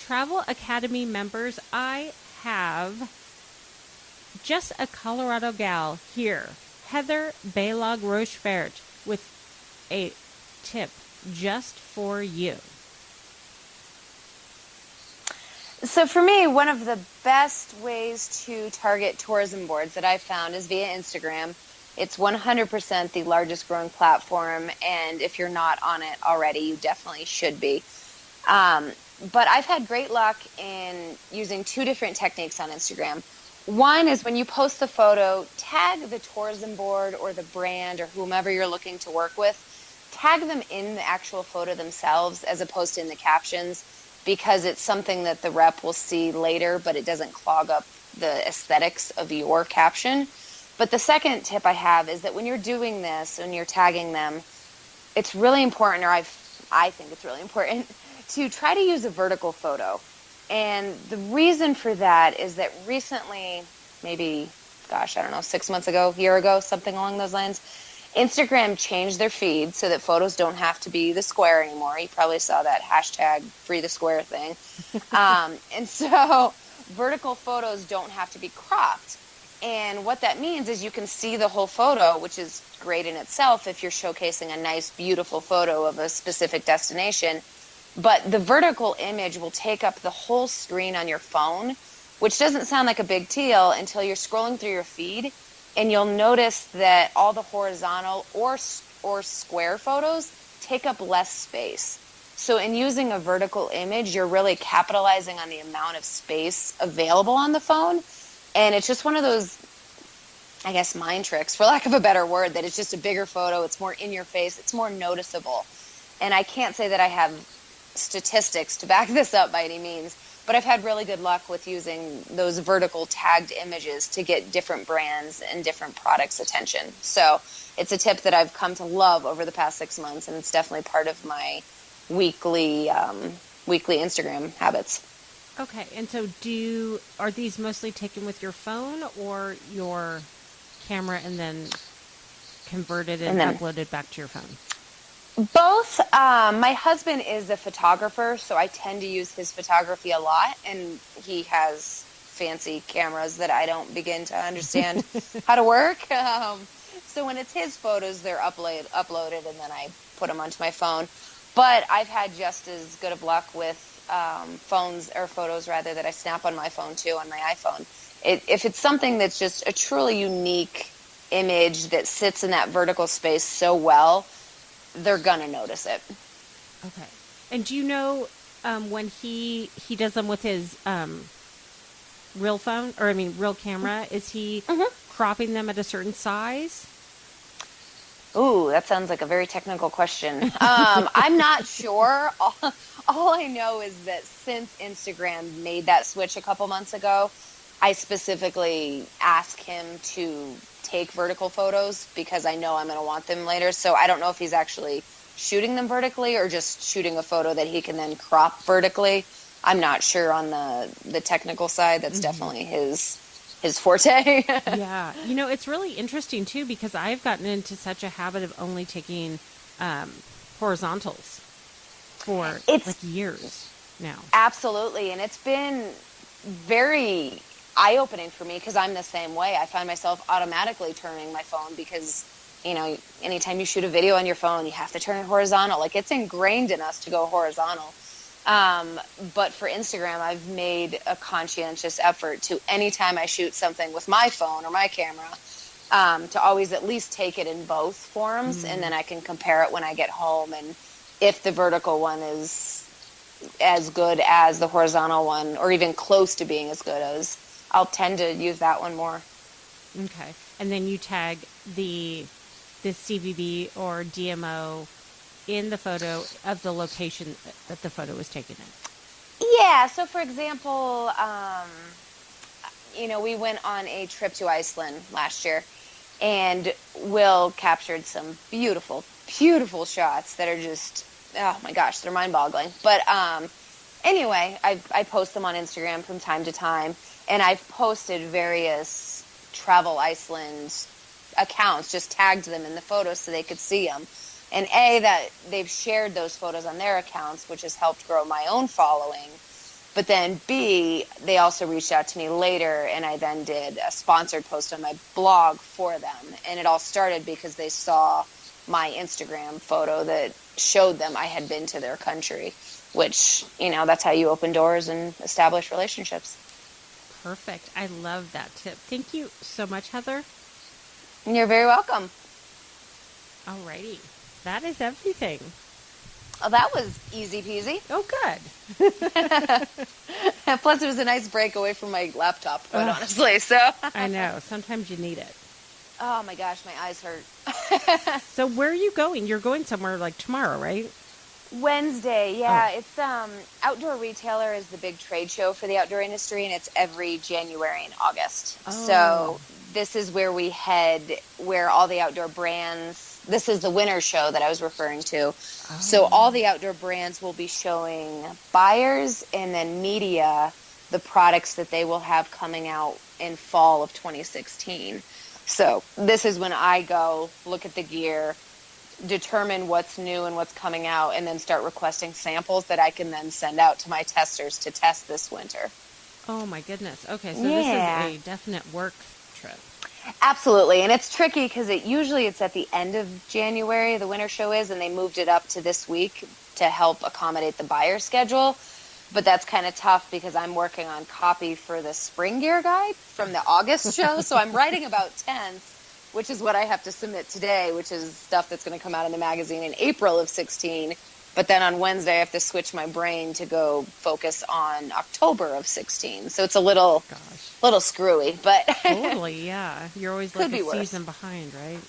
Travel Academy members, I have just a Colorado gal here, Heather Balogh Rochfort, with a tip just for you. So for me, one of the best ways to target tourism boards that I've found is via Instagram. It's 100% the largest growing platform, and if you're not on it already, you definitely should be. But I've had great luck in using two different techniques on Instagram. One is when you post the photo, tag the tourism board or the brand or whomever you're looking to work with. Tag them in the actual photo themselves as opposed to in the captions, because it's something that the rep will see later, but it doesn't clog up the aesthetics of your caption. But the second tip I have is that when you're doing this, when you're tagging them, it's really important, or I think it's really important, to try to use a vertical photo. And the reason for that is that recently, maybe, gosh, I don't know, 6 months ago, year ago, something along those lines, Instagram changed their feed so that photos don't have to be the square anymore. You probably saw that hashtag free the square thing. And so vertical photos don't have to be cropped. And what that means is you can see the whole photo, which is great in itself if you're showcasing a nice, beautiful photo of a specific destination. But the vertical image will take up the whole screen on your phone, which doesn't sound like a big deal until you're scrolling through your feed. And you'll notice that all the horizontal or square photos take up less space. So in using a vertical image, you're really capitalizing on the amount of space available on the phone. And it's just one of those, I guess, mind tricks, for lack of a better word, that it's just a bigger photo. It's more in your face. It's more noticeable. And I can't say that I have statistics to back this up by any means, but I've had really good luck with using those vertical tagged images to get different brands and different products' attention. So it's a tip that I've come to love over the past 6 months, and it's definitely part of my weekly Instagram habits. Okay, and so are these mostly taken with your phone or your camera and then converted and uploaded back to your phone? Both. My husband is a photographer, so I tend to use his photography a lot, and he has fancy cameras that I don't begin to understand how to work. So when it's his photos, they're uploaded, and then I put them onto my phone. But I've had just as good of luck with photos that I snap on my phone too, on my iPhone. If it's something that's just a truly unique image that sits in that vertical space so well, they're gonna notice it. Okay. And do you know when he does them with his real phone, or real camera, is he cropping them at a certain size? Ooh, that sounds like a very technical question. I'm not sure. All I know is that since Instagram made that switch a couple months ago, I specifically ask him to take vertical photos because I know I'm going to want them later. So I don't know if he's actually shooting them vertically or just shooting a photo that he can then crop vertically. I'm not sure on the technical side. That's definitely his forte. Yeah. It's really interesting too, because I've gotten into such a habit of only taking horizontals for years now. Absolutely. And it's been very eye-opening for me because I'm the same way. I find myself automatically turning my phone because, anytime you shoot a video on your phone, you have to turn it horizontal. Like, it's ingrained in us to go horizontal. But for Instagram, I've made a conscientious effort to, anytime I shoot something with my phone or my camera, to always at least take it in both forms, and then I can compare it when I get home. And if the vertical one is as good as the horizontal one, or even close to being as good as, I'll tend to use that one more. Okay. And then you tag the CVB or DMO in the photo of the location that the photo was taken in. Yeah. So, for example, we went on a trip to Iceland last year, and Will captured some beautiful, beautiful shots that are just, oh my gosh, they're mind-boggling. But anyway, I post them on Instagram from time to time, and I've posted various Travel Iceland accounts, just tagged them in the photos so they could see them. And that they've shared those photos on their accounts, which has helped grow my own following. But then B, they also reached out to me later, and I then did a sponsored post on my blog for them. And it all started because they saw my Instagram photo that showed them I had been to their country, which, that's how you open doors and establish relationships. Perfect. I love that tip. Thank you so much, Heather. You're very welcome. Alrighty. That is everything. Oh, that was easy peasy. Oh, good. Plus, it was a nice break away from my laptop, quite honestly. So I know. Sometimes you need it. Oh, my gosh, my eyes hurt. So where are you going? You're going somewhere like tomorrow, right? Wednesday, yeah. Oh. It's Outdoor Retailer is the big trade show for the outdoor industry, and it's every January and August. Oh. So this is where we head, where all the outdoor brands... This is the winter show that I was referring to. Oh. So all the outdoor brands will be showing buyers and then media the products that they will have coming out in fall of 2016. So this is when I go look at the gear, determine what's new and what's coming out, and then start requesting samples that I can then send out to my testers to test this winter. Oh, my goodness. Okay, so This is a definite work trip. Absolutely, and it's tricky because it's at the end of January, the winter show is, and they moved it up to this week to help accommodate the buyer schedule. But that's kind of tough because I'm working on copy for the spring gear guide from the August show, so I'm writing about tents, which is what I have to submit today, which is stuff that's going to come out in the magazine in April of 16. But then on Wednesday, I have to switch my brain to go focus on October of 16. So it's a little screwy, but totally, yeah. You're always like a season behind, right?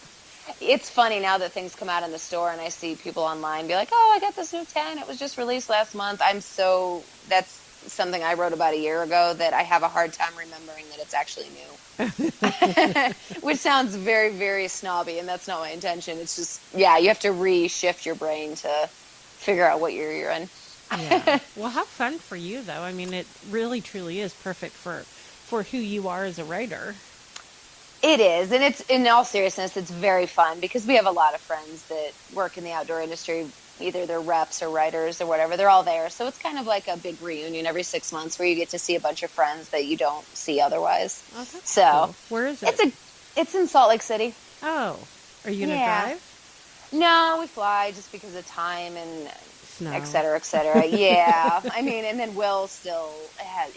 It's funny now that things come out in the store and I see people online be like, "Oh, I got this new tent. It was just released last month." That's something I wrote about a year ago that I have a hard time remembering that it's actually new. Which sounds very, very snobby, and that's not my intention. It's just, you have to reshift your brain to figure out what year you're in. Yeah. Well, how fun for you, though. I mean, it really, truly is perfect for who you are as a writer. It is, and it's, in all seriousness, it's very fun because we have a lot of friends that work in the outdoor industry. Either they're reps or writers or whatever. They're all there. So it's kind of like a big reunion every 6 months where you get to see a bunch of friends that you don't see otherwise. Oh, that's cool. Where is it? It's in Salt Lake City. Oh, are you going to drive? No, we fly just because of time and snow, et cetera, et cetera. Yeah. I mean, and then Will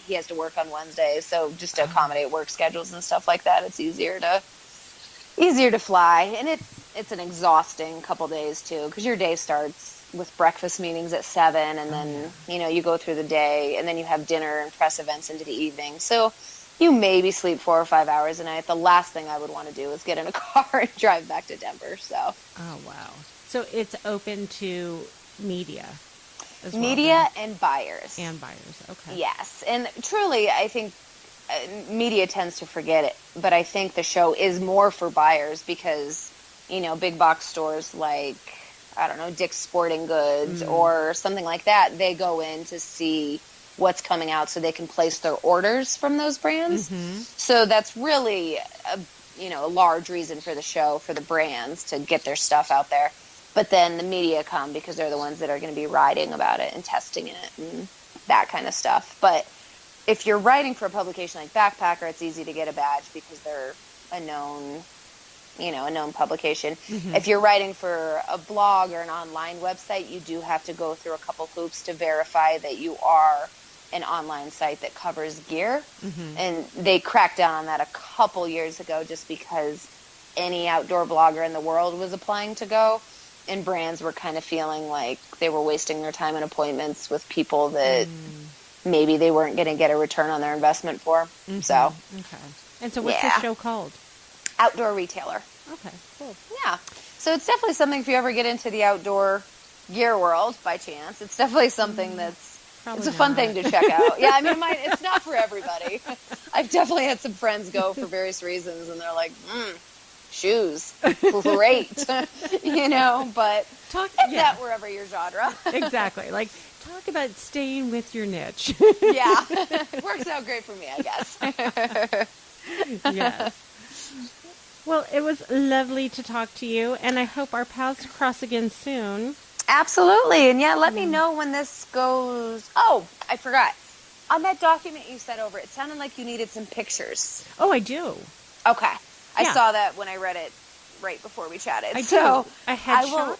he has to work on Wednesdays. So just to accommodate work schedules and stuff like that, it's easier to fly. And it's an exhausting couple days too, because your day starts with breakfast meetings at 7, and then you go through the day, and then you have dinner and press events into the evening. So you maybe sleep 4 or 5 hours a night. The last thing I would want to do is get in a car and drive back to Denver. So. Oh wow! So it's open to media. As media and buyers. And buyers. Okay. Yes, and truly, I think. Media tends to forget it, but I think the show is more for buyers because, big box stores like, I don't know, Dick's Sporting Goods or something like that, they go in to see what's coming out so they can place their orders from those brands. Mm-hmm. So that's really a large reason for the show, for the brands to get their stuff out there. But then the media come because they're the ones that are going to be writing about it and testing it and that kind of stuff. But if you're writing for a publication like Backpacker, it's easy to get a badge because they're a known publication. Mm-hmm. If you're writing for a blog or an online website, you do have to go through a couple hoops to verify that you are an online site that covers gear. Mm-hmm. And they cracked down on that a couple years ago just because any outdoor blogger in the world was applying to go. And brands were kind of feeling like they were wasting their time and appointments with people that maybe they weren't going to get a return on their investment for. Mm-hmm. So, okay. And so what's the show called? Outdoor Retailer. Okay, cool. Yeah. So it's definitely something, if you ever get into the outdoor gear world by chance, it's definitely something it's a fun thing to check out. Yeah, I mean, it's not for everybody. I've definitely had some friends go for various reasons, and they're like, shoes, great, but that wherever your genre. Exactly. Like, talk about staying with your niche. Yeah. Works out great for me, I guess. Yes. Well, it was lovely to talk to you, and I hope our paths cross again soon. Absolutely. And let me know when this goes. Oh, I forgot. On that document you sent over, it sounded like you needed some pictures. Oh, I do. Okay. I Yeah. saw that when I read it right before we chatted. I so do. A headshot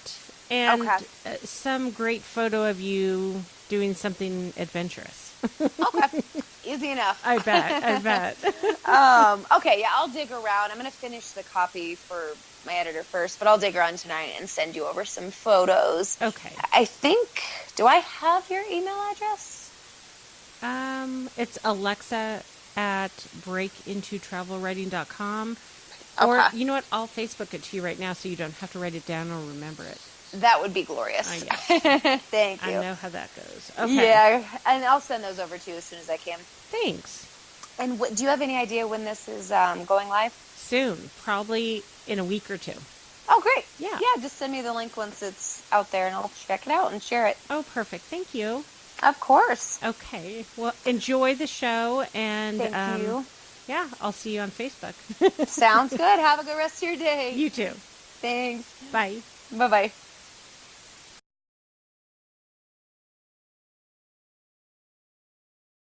and Okay. some great photo of you doing something adventurous. Okay. Easy enough. I bet. I bet. Okay, yeah, I'll dig around. I'm going to finish the copy for my editor first, but I'll dig around tonight and send you over some photos. Okay. I think, do I have your email address? It's Alexa at breakintotravelwriting.com. Or, Okay. you know what? I'll Facebook it to you right now so you don't have to write it down or remember it. That would be glorious. Yes. Thank you. I know how that goes. Okay. Yeah, and I'll send those over to you as soon as I can. Thanks. And do you have any idea when this is going live? Soon. Probably in a week or two. Oh, great. Yeah. Yeah, just send me the link once it's out there, and I'll check it out and share it. Oh, perfect. Thank you. Of course. Okay. Well, enjoy the show, and Thank you. Yeah, I'll see you on Facebook. Sounds good. Have a good rest of your day. You too. Thanks. Bye. Bye-bye.